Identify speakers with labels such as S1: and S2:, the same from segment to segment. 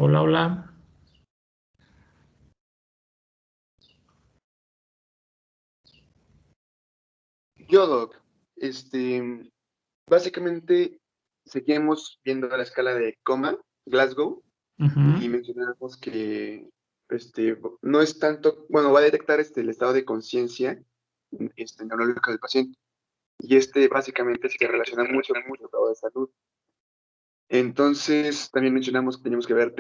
S1: Hola, hola.
S2: Yo, Doc, básicamente seguimos viendo la escala de coma, Glasgow,
S1: Ujú,
S2: y mencionamos que no es tanto, bueno, va a detectar el estado de conciencia neurológico del paciente, y básicamente se relaciona mucho con el estado de salud. Entonces, también mencionamos que teníamos que ver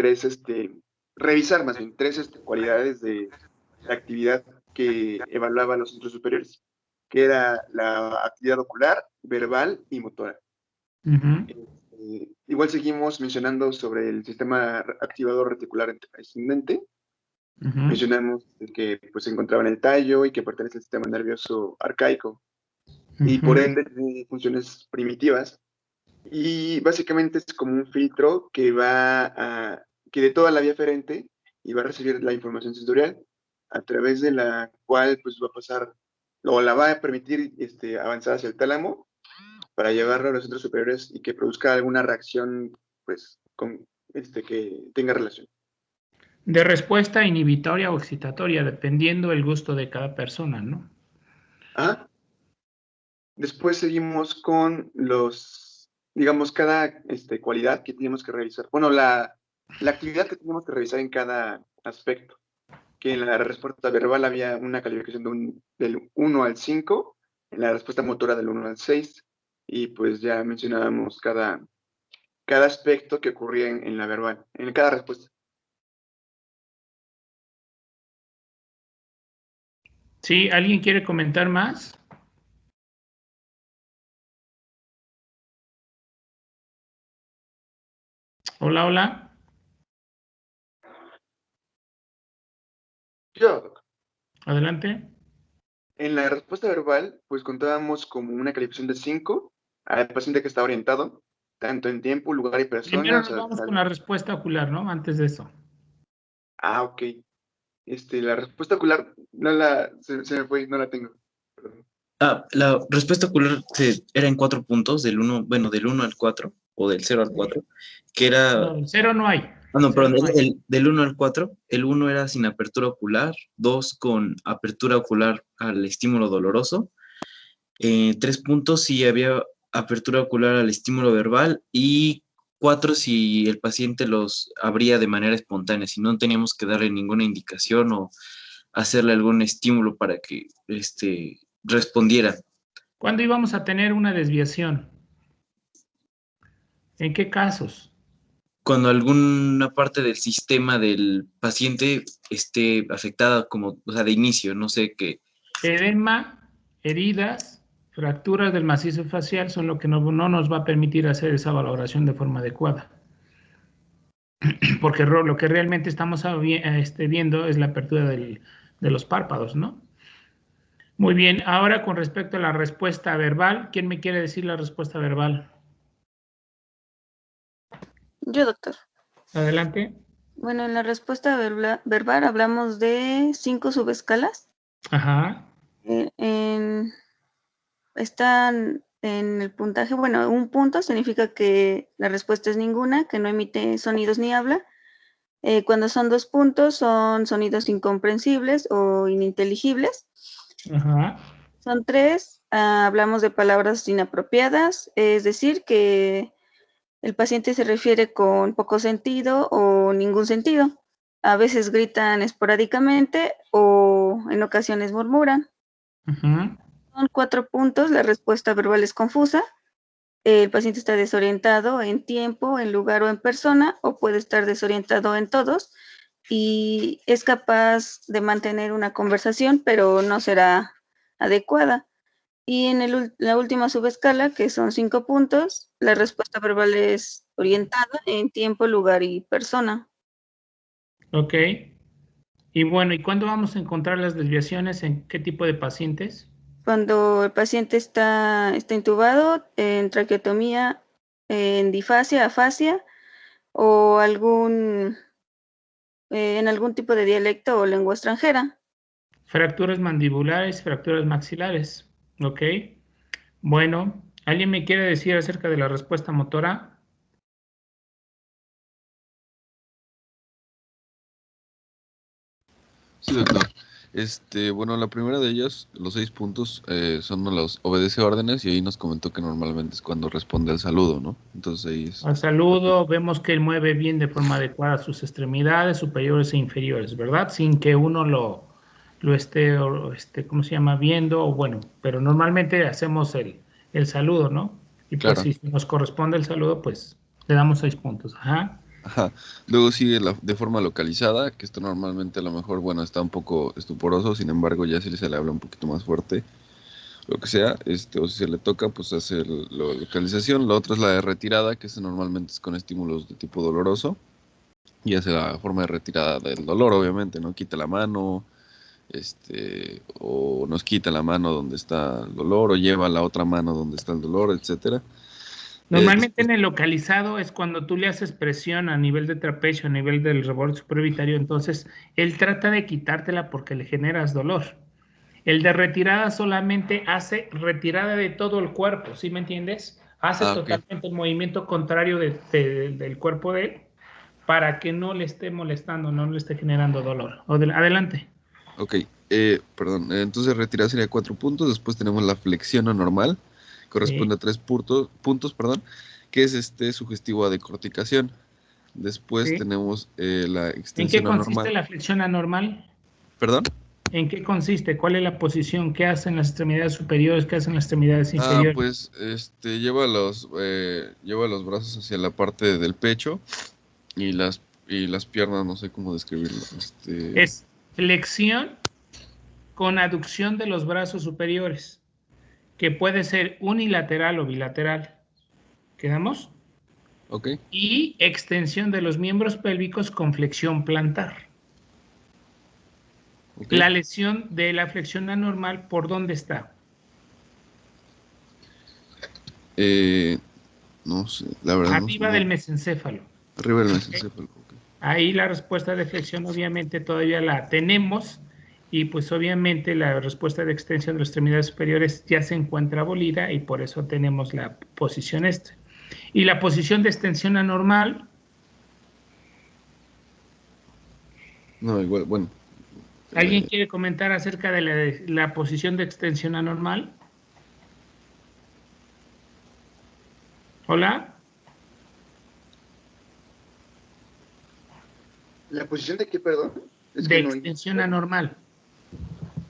S2: revisar más bien tres cualidades de la actividad que evaluaba los centros superiores, que era la actividad ocular, verbal y motora.
S1: ujú,
S2: Igual seguimos mencionando sobre el sistema activador reticular ascendente.
S1: ujú,
S2: Mencionamos que pues, se encontraba en el tallo y que pertenece al sistema nervioso arcaico y por
S1: ujú.
S2: ende tiene funciones primitivas. Y básicamente es como un filtro que de toda la vía aferente y va a recibir la información sensorial a través de la cual pues va a pasar o la va a permitir avanzar hacia el tálamo para llevarlo a los centros superiores y que produzca alguna reacción pues que tenga relación.
S1: De respuesta inhibitoria o excitatoria, dependiendo el gusto de cada persona, ¿no?
S2: Ah, después seguimos con digamos, cada cualidad que tenemos que revisar. Bueno, la actividad que tenemos que revisar en cada aspecto. Que en la respuesta verbal había una calificación del 1 al 5, en la respuesta motora del 1 al 6, y pues ya mencionábamos cada aspecto que ocurría en la verbal, en cada respuesta.
S1: ¿Sí? ¿Alguien quiere comentar más? Hola, hola.
S2: Yo,
S1: Adelante.
S2: en la respuesta verbal, pues contábamos como una calificación de 5 al paciente que está orientado, tanto en tiempo, lugar y persona,
S1: Primero
S2: o
S1: nos
S2: sea,
S1: vamos con la respuesta ocular, ¿no? Antes de eso.
S2: ok. La respuesta ocular, se me fue, no la tengo. Perdón.
S3: La respuesta ocular era en 4 puntos, del uno, bueno, del 1 al 4 o del 0 al 4, que era,
S1: No, cero no hay.
S3: no,
S1: Cero
S3: perdón,
S1: no hay.
S3: del 1 al 4, el uno era sin apertura ocular, 2 con apertura ocular al estímulo doloroso, 3 puntos si había apertura ocular al estímulo verbal y 4 si el paciente los abría de manera espontánea, si no teníamos que darle ninguna indicación o hacerle algún estímulo para que respondiera.
S1: ¿Cuándo íbamos a tener una desviación? ¿En qué casos?
S3: Cuando alguna parte del sistema del paciente esté afectada como, o sea, de inicio, no sé qué.
S1: Edema, heridas, fracturas del macizo facial son lo que no nos va a permitir hacer esa valoración de forma adecuada. Porque lo que realmente estamos viendo es la apertura de los párpados, ¿no? Muy bien, ahora con respecto a la respuesta verbal, ¿quién me quiere decir la respuesta verbal?
S4: Yo, doctor.
S1: Adelante.
S4: Bueno, en la respuesta verbal hablamos de 5 subescalas.
S1: Ajá.
S4: Están en el puntaje, bueno, un punto significa que la respuesta es ninguna, que no emite sonidos ni habla. Cuando son 2 puntos, son sonidos incomprensibles o ininteligibles.
S1: Ajá.
S4: Son 3, hablamos de palabras inapropiadas, es decir, que el paciente se refiere con poco sentido o ningún sentido. A veces gritan esporádicamente o en ocasiones murmuran.
S1: Ajá.
S4: Son 4 puntos, la respuesta verbal es confusa. El paciente está desorientado en tiempo, en lugar o en persona, o puede estar desorientado en todos y es capaz de mantener una conversación, pero no será adecuada. Y en la última subescala, que son 5 puntos, la respuesta verbal es orientada en tiempo, lugar y persona.
S1: Ok. Y bueno, ¿y cuándo vamos a encontrar las desviaciones en qué tipo de pacientes?
S4: Cuando el paciente está intubado, en traqueotomía, en difasia, afasia o en algún tipo de dialecto o lengua extranjera.
S1: Fracturas mandibulares, fracturas maxilares. Ok. Bueno, ¿alguien me quiere decir acerca de la respuesta motora?
S5: Sí, doctor. Bueno, la primera de ellas, los 6 puntos, son los obedece órdenes y ahí nos comentó que normalmente es cuando responde al saludo, ¿no? Entonces ahí es...
S1: Al saludo, vemos que él mueve bien de forma adecuada sus extremidades superiores e inferiores, ¿verdad? Sin que uno lo esté, ¿cómo se llama? Viendo, o bueno, pero normalmente hacemos el saludo, ¿no? Y pues
S5: Claro.
S1: si nos corresponde el saludo, pues le damos 6 puntos. Ajá.
S5: Ajá. Luego sigue de forma localizada, que esto normalmente a lo mejor, bueno, está un poco estuporoso, sin embargo ya si se le habla un poquito más fuerte, lo que sea, o si se le toca, pues hace la localización. La otra es la de retirada, que normalmente es con estímulos de tipo doloroso, y hace la forma de retirada del dolor, obviamente, ¿no? Quita la mano, o nos quita la mano donde está el dolor, o lleva la otra mano donde está el dolor, etcétera.
S1: Normalmente en el localizado es cuando tú le haces presión a nivel de trapecio, a nivel del reborde supraorbitario, entonces él trata de quitártela porque le generas dolor. El de retirada solamente hace retirada de todo el cuerpo, ¿sí me entiendes? Hace totalmente el movimiento contrario del cuerpo de él para que no le esté molestando, no le esté generando dolor. Adelante.
S5: Ok, perdón, entonces retirada sería 4 puntos, después tenemos la flexión anormal, corresponde a 3 puntos, que es sugestivo a decorticación. Después tenemos la
S1: ¿En qué
S5: extensión
S1: consiste
S5: anormal.
S1: la flexión anormal?
S5: ¿Perdón?
S1: ¿En qué consiste? ¿Cuál es la posición? ¿Qué hacen las extremidades superiores? ¿Qué hacen las extremidades inferiores?
S5: Pues lleva los brazos hacia la parte del pecho y las piernas, no sé cómo describirlo.
S1: Es flexión con aducción de los brazos superiores, que puede ser unilateral o bilateral. ¿Quedamos?
S5: Ok.
S1: Y extensión de los miembros pélvicos con flexión plantar.
S5: Okay.
S1: La lesión de la flexión anormal, ¿por dónde está?
S5: No sé, la verdad.
S1: Arriba del mesencéfalo.
S5: Arriba del mesencéfalo. Okay.
S1: Ahí la respuesta de flexión obviamente todavía la tenemos y pues obviamente la respuesta de extensión de las extremidades superiores ya se encuentra abolida y por eso tenemos la posición Y la posición de extensión anormal.
S5: No, igual, bueno.
S1: ¿Alguien quiere comentar acerca de la posición de extensión anormal? ¿Hola?
S2: ¿La posición de qué, perdón? Es
S1: de
S2: que no...
S1: extensión anormal.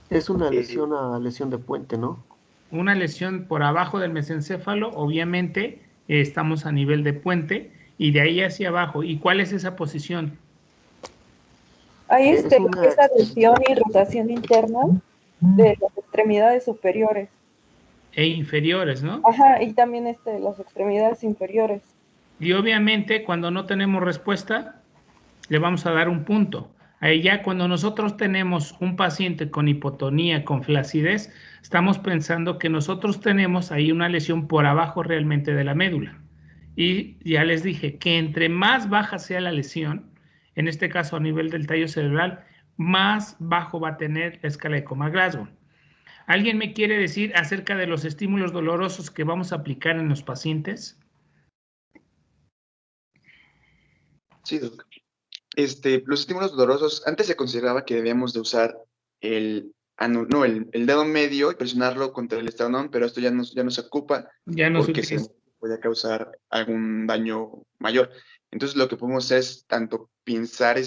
S6: Es una lesión de puente, ¿no?
S1: Una lesión por abajo del mesencéfalo, obviamente estamos a nivel de puente y de ahí hacia abajo. ¿Y cuál es esa posición?
S7: Hay esa adhesión y rotación interna de las extremidades superiores.
S1: E inferiores, ¿no?
S7: Ajá, y también las extremidades inferiores.
S1: Y obviamente cuando no tenemos respuesta, le vamos a dar un punto. Ahí ya cuando nosotros tenemos un paciente con hipotonía, con flacidez, estamos pensando que nosotros tenemos ahí una lesión por abajo realmente de la médula. Y ya les dije que entre más baja sea la lesión, en este caso a nivel del tallo cerebral, más bajo va a tener la escala de Coma-Glasgow. ¿Alguien me quiere decir acerca de los estímulos dolorosos que vamos a aplicar en los pacientes?
S2: Sí, doctor. Los estímulos dolorosos, antes se consideraba que debíamos de usar el dedo medio y presionarlo contra el esternón, pero esto ya no se ocupa porque se puede causar algún daño mayor. Entonces lo que podemos hacer es tanto pinzar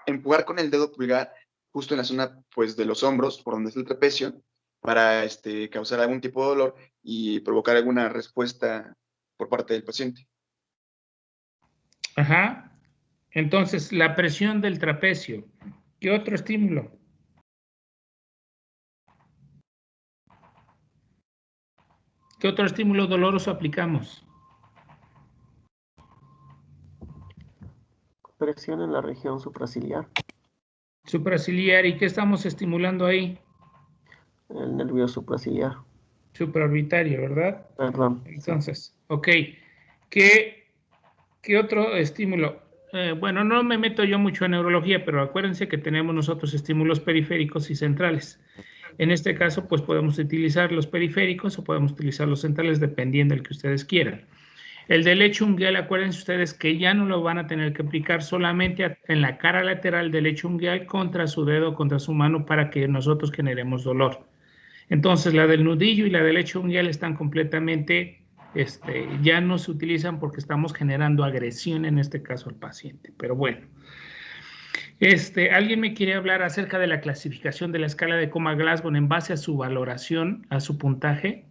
S2: empujar con el dedo pulgar justo en la zona pues de los hombros, por donde está el trapecio, para causar algún tipo de dolor y provocar alguna respuesta por parte del paciente.
S1: Ajá. Entonces, la presión del trapecio. ¿Qué otro estímulo? ¿Qué otro estímulo doloroso aplicamos?
S6: Presión en la región supraciliar.
S1: Supraciliar. ¿Y qué estamos estimulando ahí?
S6: El nervio supraciliar.
S1: Supraorbitario, ¿verdad?
S6: Perdón.
S1: Entonces, ok. ¿Qué otro estímulo? Bueno, no me meto yo mucho en neurología, pero acuérdense que tenemos nosotros estímulos periféricos y centrales. En este caso, pues podemos utilizar los periféricos o podemos utilizar los centrales dependiendo del que ustedes quieran. El del lecho unguial, acuérdense ustedes que ya no lo van a tener que aplicar solamente en la cara lateral del lecho unguial contra su dedo, contra su mano, para que nosotros generemos dolor. Entonces, la del nudillo y la del lecho unguial están completamente, ya no se utilizan porque estamos generando agresión en este caso al paciente. Pero bueno, ¿alguien me quiere hablar acerca de la clasificación de la escala de Coma-Glasgow en base a su valoración, a su puntaje?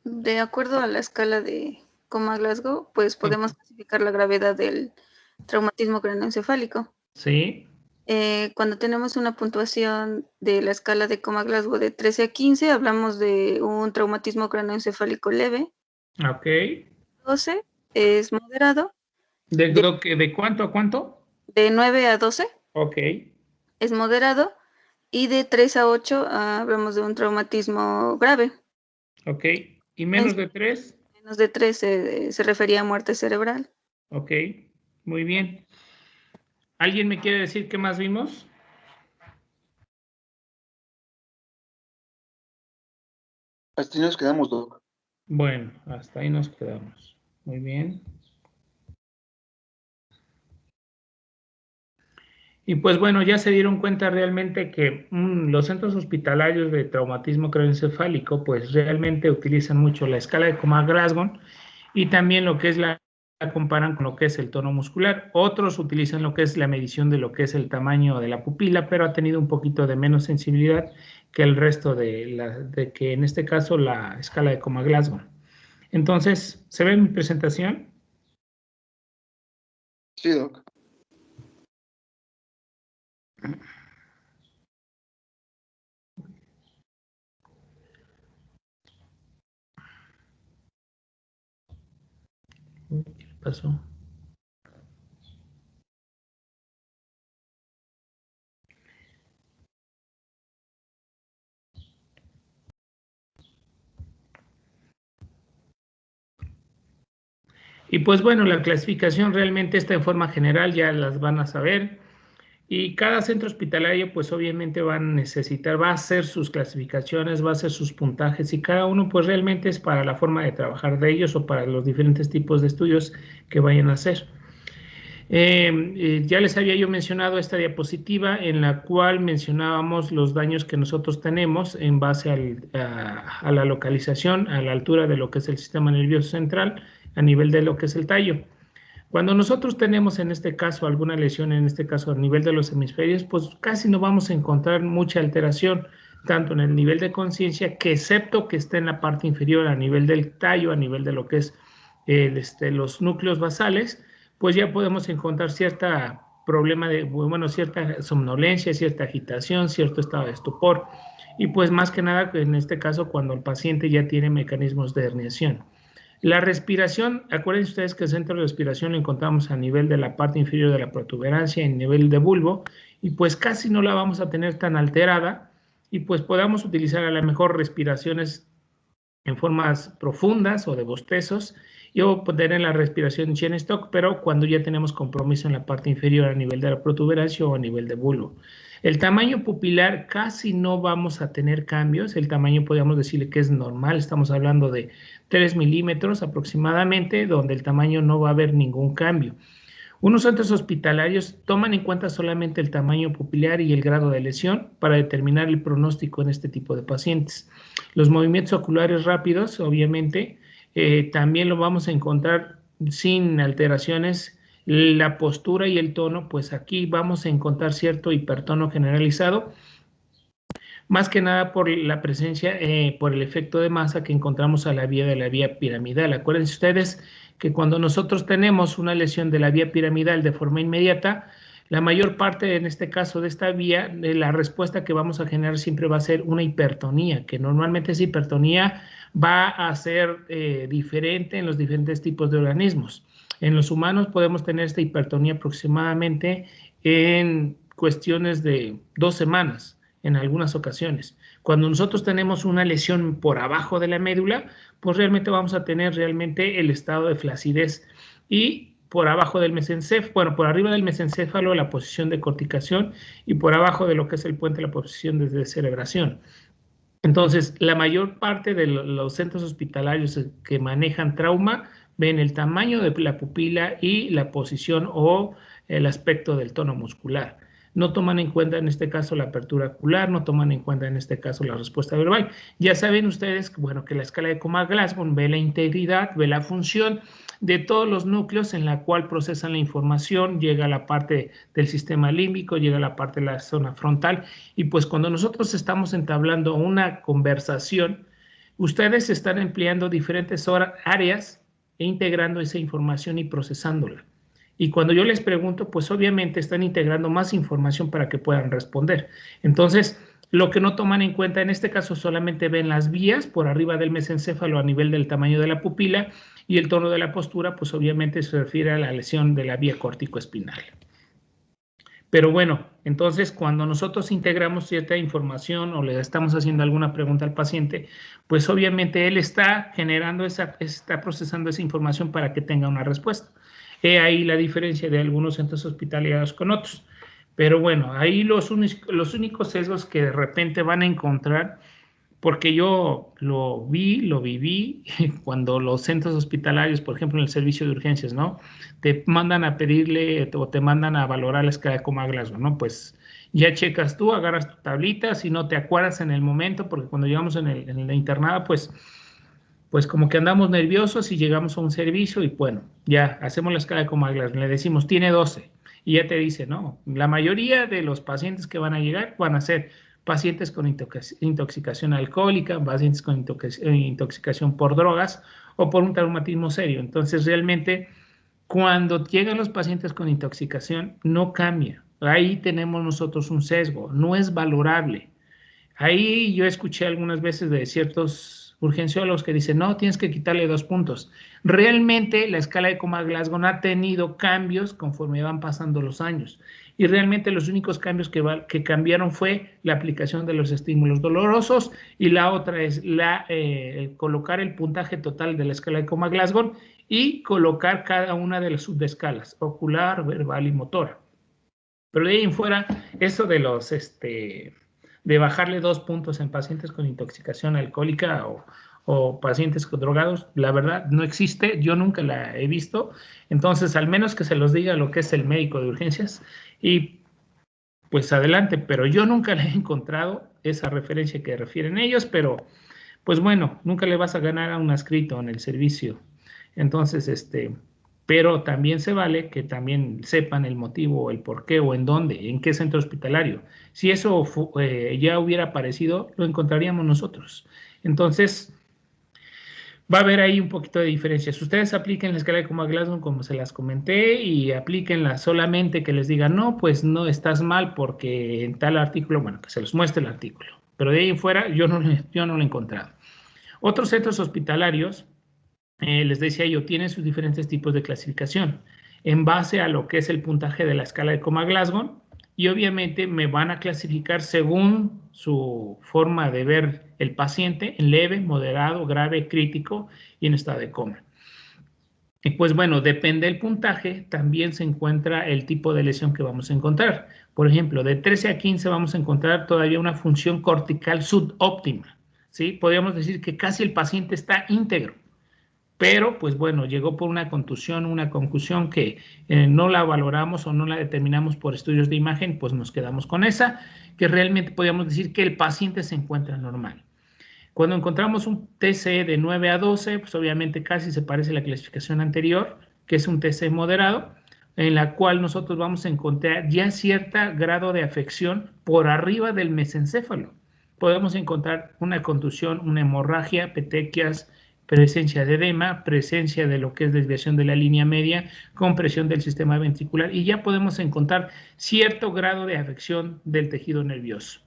S4: De acuerdo a la escala de Coma-Glasgow, pues podemos clasificar la gravedad del traumatismo craneoencefálico.
S1: Sí.
S4: Cuando tenemos una puntuación de la escala de Coma-Glasgow de 13 a 15, hablamos de un traumatismo craneoencefálico leve.
S1: Ok.
S4: 12 es moderado.
S1: ¿De cuánto a cuánto?
S4: De 9 a 12.
S1: Ok.
S4: Es moderado. Y de 3 a 8 hablamos de un traumatismo grave.
S1: Ok. ¿Y menos de 3?
S4: Menos de 3 se refería a muerte cerebral.
S1: Ok. Muy bien. ¿Alguien me quiere decir qué más vimos?
S2: Hasta ahí nos quedamos, Doc.
S1: Bueno, hasta ahí nos quedamos. Muy bien. Y pues bueno, ya se dieron cuenta realmente que los centros hospitalarios de traumatismo craneoencefálico pues realmente utilizan mucho la escala de Coma-Glasgow y también lo que es la comparan con lo que es el tono muscular. Otros utilizan lo que es la medición de lo que es el tamaño de la pupila, pero ha tenido un poquito de menos sensibilidad que el resto de que en este caso la escala de Coma-Glasgow. Entonces, ¿se ve mi presentación?
S2: Sí, Doc.
S1: ¿Qué pasó? Y pues bueno, la clasificación realmente está en forma general, ya las van a saber. Y cada centro hospitalario pues obviamente va a necesitar, va a hacer sus clasificaciones, va a hacer sus puntajes y cada uno pues realmente es para la forma de trabajar de ellos o para los diferentes tipos de estudios que vayan a hacer. Ya les había yo mencionado esta diapositiva en la cual mencionábamos los daños que nosotros tenemos en base a la localización, a la altura de lo que es el sistema nervioso central, a nivel de lo que es el tallo. Cuando nosotros tenemos en este caso alguna lesión, en este caso a nivel de los hemisferios, pues casi no vamos a encontrar mucha alteración, tanto en el nivel de conciencia, que excepto que esté en la parte inferior a nivel del tallo, a nivel de lo que es los núcleos basales, pues ya podemos encontrar cierta problema cierta somnolencia, cierta agitación, cierto estado de estupor, y pues más que nada en este caso cuando el paciente ya tiene mecanismos de herniación. La respiración, acuérdense ustedes que el centro de respiración lo encontramos a nivel de la parte inferior de la protuberancia, en nivel de bulbo, y pues casi no la vamos a tener tan alterada, y pues podamos utilizar a lo mejor respiraciones en formas profundas o de bostezos, o tener la respiración Chien-Stokes, pero cuando ya tenemos compromiso en la parte inferior a nivel de la protuberancia o a nivel de bulbo. El tamaño pupilar casi no vamos a tener cambios, el tamaño podríamos decirle que es normal, estamos hablando de 3 milímetros aproximadamente, donde el tamaño no va a haber ningún cambio. Unos centros hospitalarios toman en cuenta solamente el tamaño pupilar y el grado de lesión para determinar el pronóstico en este tipo de pacientes. Los movimientos oculares rápidos, obviamente, también lo vamos a encontrar sin alteraciones. La postura y el tono, pues aquí vamos a encontrar cierto hipertono generalizado, más que nada por la presencia, por el efecto de masa que encontramos a la vía piramidal. Acuérdense ustedes que cuando nosotros tenemos una lesión de la vía piramidal de forma inmediata, la mayor parte, en este caso de esta vía, de la respuesta que vamos a generar siempre va a ser una hipertonía, que normalmente esa hipertonía va a ser diferente en los diferentes tipos de organismos. En los humanos podemos tener esta hipertonía aproximadamente en cuestiones de 2 semanas en algunas ocasiones. Cuando nosotros tenemos una lesión por abajo de la médula, pues realmente vamos a tener realmente el estado de flacidez y por abajo del mesencéfalo, bueno, por arriba del mesencéfalo la posición de corticación y por abajo de lo que es el puente la posición de descerebración. Entonces, la mayor parte de los centros hospitalarios que manejan trauma ven el tamaño de la pupila y la posición o el aspecto del tono muscular. No toman en cuenta en este caso la apertura ocular, no toman en cuenta en este caso la respuesta verbal. Ya saben ustedes, bueno, que la escala de Coma-Glasgow ve la integridad, ve la función de todos los núcleos en la cual procesan la información, llega a la parte del sistema límbico, llega a la parte de la zona frontal, y pues cuando nosotros estamos entablando una conversación, ustedes están empleando diferentes áreas e integrando esa información y procesándola. Y cuando yo les pregunto, pues obviamente están integrando más información para que puedan responder. Entonces, lo que no toman en cuenta en este caso solamente ven las vías por arriba del mesencéfalo a nivel del tamaño de la pupila, y el tono de la postura, pues obviamente se refiere a la lesión de la vía córtico-espinal. Pero bueno, entonces cuando nosotros integramos cierta información o le estamos haciendo alguna pregunta al paciente, pues obviamente él está generando está procesando esa información para que tenga una respuesta. He ahí la diferencia de algunos centros hospitalarios con otros. Pero bueno, ahí los únicos sesgos que de repente van a encontrar, porque yo lo viví cuando los centros hospitalarios, por ejemplo, en el servicio de urgencias, ¿no? Te mandan a pedirle o te mandan a valorar la escala de Coma-Glasgow, ¿no? Pues ya checas tú, agarras tu tablita, si no te acuerdas en el momento, porque cuando llegamos en la internada, pues como que andamos nerviosos y llegamos a un servicio y bueno, ya hacemos la escala de Coma-Glasgow, le decimos, tiene 12, y ya te dice, no, la mayoría de los pacientes que van a llegar van a ser pacientes con intoxicación alcohólica, pacientes con intoxicación por drogas o por un traumatismo serio. Entonces, realmente, cuando llegan los pacientes con intoxicación, no cambia. Ahí tenemos nosotros un sesgo, no es valorable. Ahí yo escuché algunas veces de ciertos urgenciólogos que dicen, no, tienes que quitarle 2 puntos. Realmente la escala de Coma-Glasgow ha tenido cambios conforme van pasando los años. Y realmente los únicos cambios que cambiaron fue la aplicación de los estímulos dolorosos, y la otra es colocar el puntaje total de la escala de Coma-Glasgow y colocar cada una de las subescalas, ocular, verbal y motora. Pero de ahí en fuera, eso de los de bajarle 2 puntos en pacientes con intoxicación alcohólica o pacientes drogados, la verdad no existe, yo nunca la he visto. Entonces, al menos que se los diga lo que es el médico de urgencias, y pues adelante, pero yo nunca le he encontrado esa referencia que refieren ellos, pero pues bueno, nunca le vas a ganar a un adscrito en el servicio. Entonces, pero también se vale que también sepan el motivo, el por qué o en dónde, en qué centro hospitalario. Si eso ya hubiera aparecido, lo encontraríamos nosotros. Entonces, va a haber ahí un poquito de diferencias. Ustedes apliquen la escala de Coma-Glasgow como se las comenté, y aplíquenla solamente que les digan, no, pues no estás mal porque en tal artículo, bueno, que se los muestre el artículo. Pero de ahí en fuera yo no lo he encontrado. Otros centros hospitalarios, les decía yo, tienen sus diferentes tipos de clasificación en base a lo que es el puntaje de la escala de Coma-Glasgow, y obviamente me van a clasificar según su forma de ver el paciente, en leve, moderado, grave, crítico y en estado de coma. Y pues bueno, depende del puntaje, también se encuentra el tipo de lesión que vamos a encontrar. Por ejemplo, de 13 a 15 vamos a encontrar todavía una función cortical subóptima, ¿sí? Podríamos decir que casi el paciente está íntegro, pero pues bueno, llegó por una contusión, una concusión que no la valoramos o no la determinamos por estudios de imagen, pues nos quedamos con esa, que realmente podríamos decir que el paciente se encuentra normal. Cuando encontramos un TC de 9 a 12, pues obviamente casi se parece a la clasificación anterior, que es un TC moderado, en la cual nosotros vamos a encontrar ya cierto grado de afección por arriba del mesencéfalo. Podemos encontrar una contusión, una hemorragia, petequias, presencia de edema, presencia de lo que es desviación de la línea media, compresión del sistema ventricular, y ya podemos encontrar cierto grado de afección del tejido nervioso.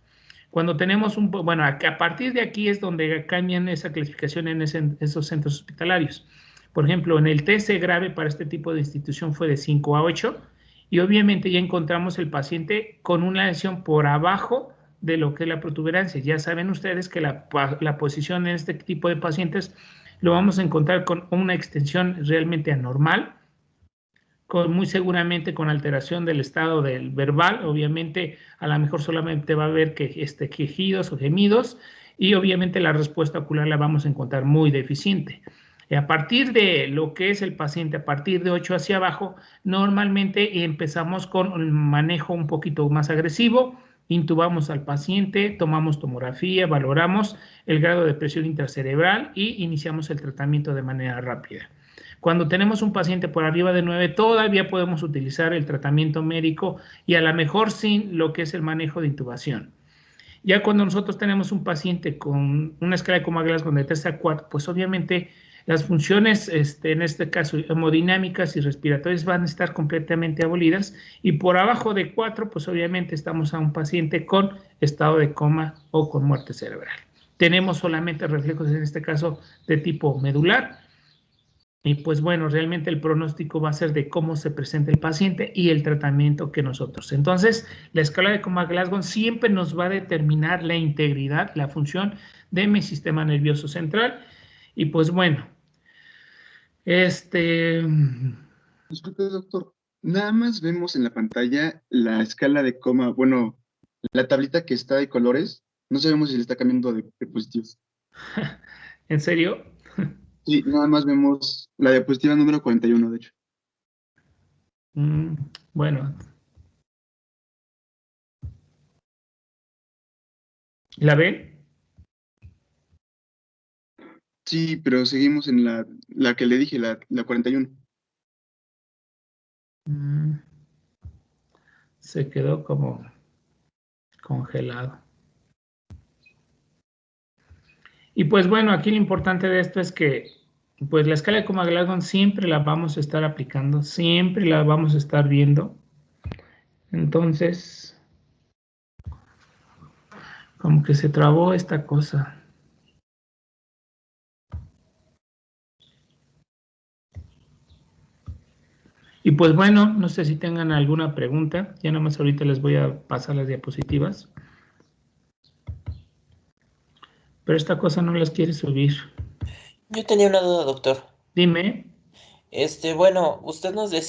S1: Cuando tenemos bueno, a partir de aquí es donde cambian esa clasificación en esos centros hospitalarios. Por ejemplo, en el TC grave para este tipo de institución fue de 5 a 8, y obviamente ya encontramos el paciente con una lesión por abajo de lo que es la protuberancia. Ya saben ustedes que la posición en este tipo de pacientes lo vamos a encontrar con una extensión realmente anormal, muy seguramente con alteración del estado del verbal. Obviamente a lo mejor solamente va a haber quejidos o gemidos, y obviamente la respuesta ocular la vamos a encontrar muy deficiente. A partir de lo que es el paciente, a partir de 8 hacia abajo, normalmente empezamos con un manejo un poquito más agresivo, intubamos al paciente, tomamos tomografía, valoramos el grado de presión intracerebral y iniciamos el tratamiento de manera rápida. Cuando tenemos un paciente por arriba de 9, todavía podemos utilizar el tratamiento médico y a lo mejor sin lo que es el manejo de intubación. Ya cuando nosotros tenemos un paciente con una escala de Coma-Glasgow de 3 a 4, pues obviamente las funciones, en este caso, hemodinámicas y respiratorias van a estar completamente abolidas, y por abajo de 4, pues obviamente estamos a un paciente con estado de coma o con muerte cerebral. Tenemos solamente reflejos, en este caso, de tipo medular, y pues bueno, realmente el pronóstico va a ser de cómo se presenta el paciente y el tratamiento que nosotros. Entonces, la escala de Coma-Glasgow siempre nos va a determinar la integridad, la función de mi sistema nervioso central. Y pues bueno,
S2: Disculpe, doctor. Nada más vemos en la pantalla la escala de coma, bueno, la tablita que está de colores. No sabemos si le está cambiando de diapositivas.
S1: ¿En serio?
S2: Sí, nada más vemos la diapositiva número 41, de hecho.
S1: Bueno. ¿La ven?
S2: Sí, pero seguimos en la que le dije, la 41.
S1: Se quedó como congelado. Y pues bueno, aquí lo importante de esto es que pues la escala de Coma-Glasgow siempre la vamos a estar aplicando, siempre la vamos a estar viendo. Entonces, como que se trabó esta cosa. Y pues bueno, no sé si tengan alguna pregunta. Ya nada más ahorita les voy a pasar las diapositivas. Pero esta cosa no las quiere subir.
S8: Yo tenía una duda, doctor.
S1: Dime.
S8: Bueno, usted nos decía